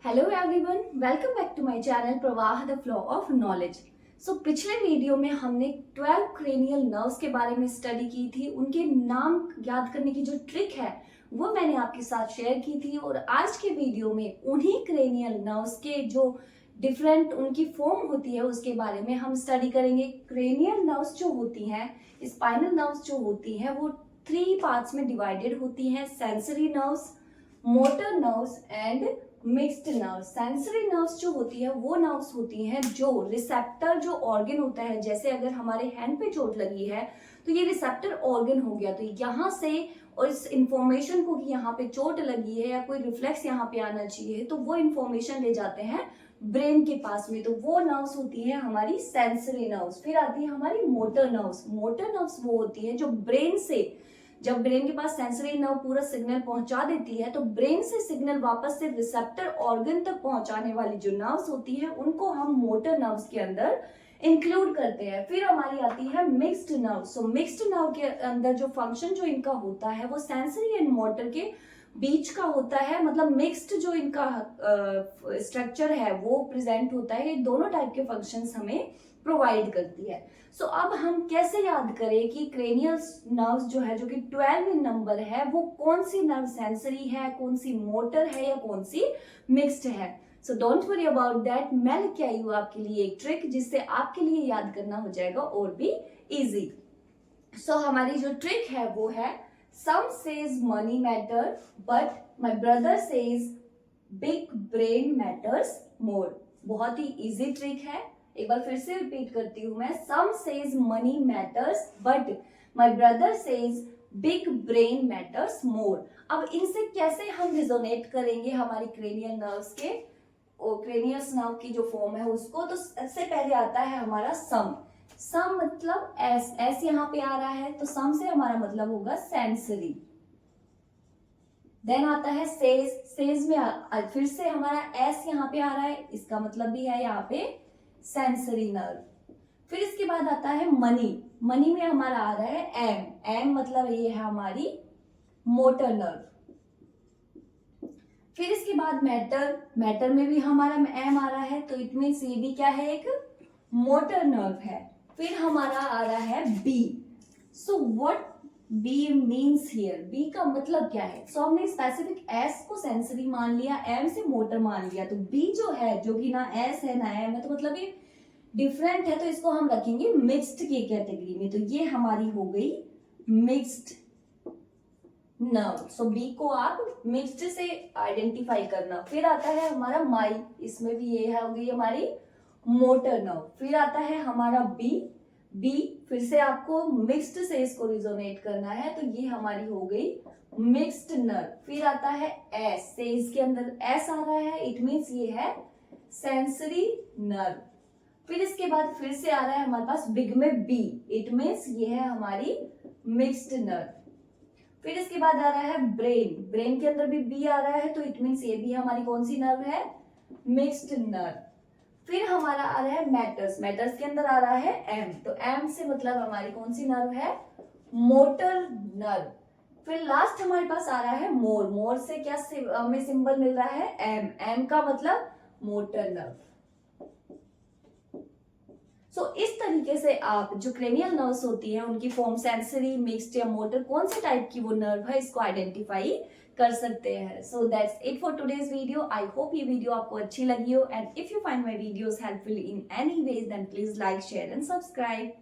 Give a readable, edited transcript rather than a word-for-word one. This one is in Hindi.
Hello everyone, welcome back to my channel Pravah the flow of knowledge. पिछले वीडियो में हमने 12 क्रेनियल नर्व्स के बारे में स्टडी की थी। उनके नाम याद करने की जो ट्रिक है वो मैंने आपके साथ शेयर की थी। और आज के वीडियो में उन्हीं क्रेनियल नर्व्स के जो डिफरेंट उनकी फॉर्म होती है उसके बारे में हम स्टडी करेंगे। क्रेनियल नर्व्स जो होती हैं, स्पाइनल नर्व्स जो होती हैं, वो 3 पार्ट्स में डिवाइडेड होती हैं: sensory nerves, motor nerves and mixed nerve. Sensory nerves जो होती है वो नर्व्स होती हैं जो रिसेप्टर जो ऑर्गन होता है, जैसे अगर हमारे हैंड पे चोट लगी है तो ये रिसेप्टर ऑर्गन हो गया, तो यहाँ से और इस इंफॉर्मेशन को कि यहाँ पे चोट लगी है या कोई रिफ्लेक्स यहाँ पे आना चाहिए तो वो इंफॉर्मेशन ले जाते हैं ब्रेन के पास में। तो वो नर्व्स होती है हमारी सेंसरी नर्व्स। फिर आती है हमारी मोटर नर्व्स। मोटर नर्व्स वो होती है जो ब्रेन से, जब ब्रेन के पास सेंसरी नर्व पूरा सिग्नल पहुंचा देती है तो ब्रेन से सिग्नल वापस से रिसेप्टर ऑर्गन तक पहुंचाने वाली जो नर्व्स होती है उनको हम मोटर नर्व्स के अंदर इंक्लूड करते हैं। फिर हमारी आती है मिक्स्ड नर्व। मिक्स्ड नर्व के अंदर जो फंक्शन जो इनका होता है वो सेंसरी एंड मोटर के बीच का होता है, मतलब मिक्स्ड जो इनका स्ट्रक्चर है वो प्रेजेंट होता है। ये दोनों टाइप के फंक्शंस हमें प्रोवाइड करती है। अब हम कैसे याद करें कि क्रेनियल नर्व्स जो है, जो कि 12 नंबर है, वो कौन सी नर्व सेंसरी है, कौन सी मोटर है या कौन सी मिक्स्ड है। Don't worry about that. मैं लेके आई हूँ आपके लिए एक ट्रिक जिससे आपके लिए याद करना हो जाएगा और भी इजी। हमारी जो ट्रिक है वो है some says money matter but my brother says big brain matters more। बहुत ही इजी ट्रिक है, एक बार फिर से रिपीट करती हूँ मैं। some says money matters but my brother says big brain matters more। अब इनसे कैसे हम रिजोनेट करेंगे हमारी क्रेनियल नर्व्स के, और क्रेनियल नर्व की जो फॉर्म है उसको, तो सबसे पहले आता है हमारा सम। सम मतलब एस, एस यहाँ पे आ रहा है तो सम से हमारा मतलब होगा सेंसरी। देन आता है सेज। सेज में फिर से हमारा एस यहाँ पे आ रहा है, इसका मतलब भी है यहाँ पे सेंसरी नर्व। फिर इसके बाद आता है मनी। मनी में हमारा आ रहा है एम। एम मतलब ये है हमारी मोटर नर्व। फिर इसके बाद मैटर। मैटर में भी हमारा एम आ रहा है तो इट मीन्स ये भी क्या है, एक मोटर नर्व है। फिर हमारा आ रहा है B. What B means here, B का मतलब क्या है। हमने स्पेसिफिक एस को सेंसरी मान लिया, एम से मोटर मान लिया, तो बी जो है, जो कि ना एस है ना एम है, तो मतलब ये डिफरेंट है, तो इसको हम रखेंगे मिक्स्ड की कैटेगरी में। तो ये हमारी हो गई मिक्स्ड नर्व। बी को आप मिक्स्ड से आइडेंटिफाई करना। फिर आता है हमारा माई, इसमें भी ये है, हो गई हमारी मोटर नर्व। फिर आता है हमारा बी। बी फिर से आपको मिक्स्ड से इसको रिजोनेट करना है, तो ये हमारी हो गई मिक्स्ड नर्व। फिर आता है एस। से इसके अंदर एस आ रहा है, इट मीन्स ये है सेंसरी नर्व। फिर इसके बाद फिर से आ रहा है हमारे पास बिग में बी, इट मीन्स ये है हमारी मिक्स्ड नर्व। फिर इसके बाद आ रहा है ब्रेन। ब्रेन के अंदर भी बी आ रहा है तो इट मीन्स ये भी हमारी कौन सी नर्व है, मिक्स्ड नर्व। फिर हमारा आ रहा है मैटर्स। मैटर्स के अंदर आ रहा है एम, तो एम से मतलब हमारी कौन सी नर्व है, मोटर नर्व। फिर लास्ट हमारे पास आ रहा है मोर। मोर से क्या हमें सिंबल मिल रहा है, एम। एम का मतलब मोटर नर्व। इस तरीके से आप जो क्रेनियल नर्व्स होती है उनकी फॉर्म सेंसरी, मिक्स्ड या मोटर, कौन से टाइप की वो नर्व है, इसको आइडेंटिफाई कर सकते हैं। That's it for today's video. I hope ये वीडियो आपको अच्छी लगी हो, and if you find my videos helpful in any ways then please like, share and subscribe.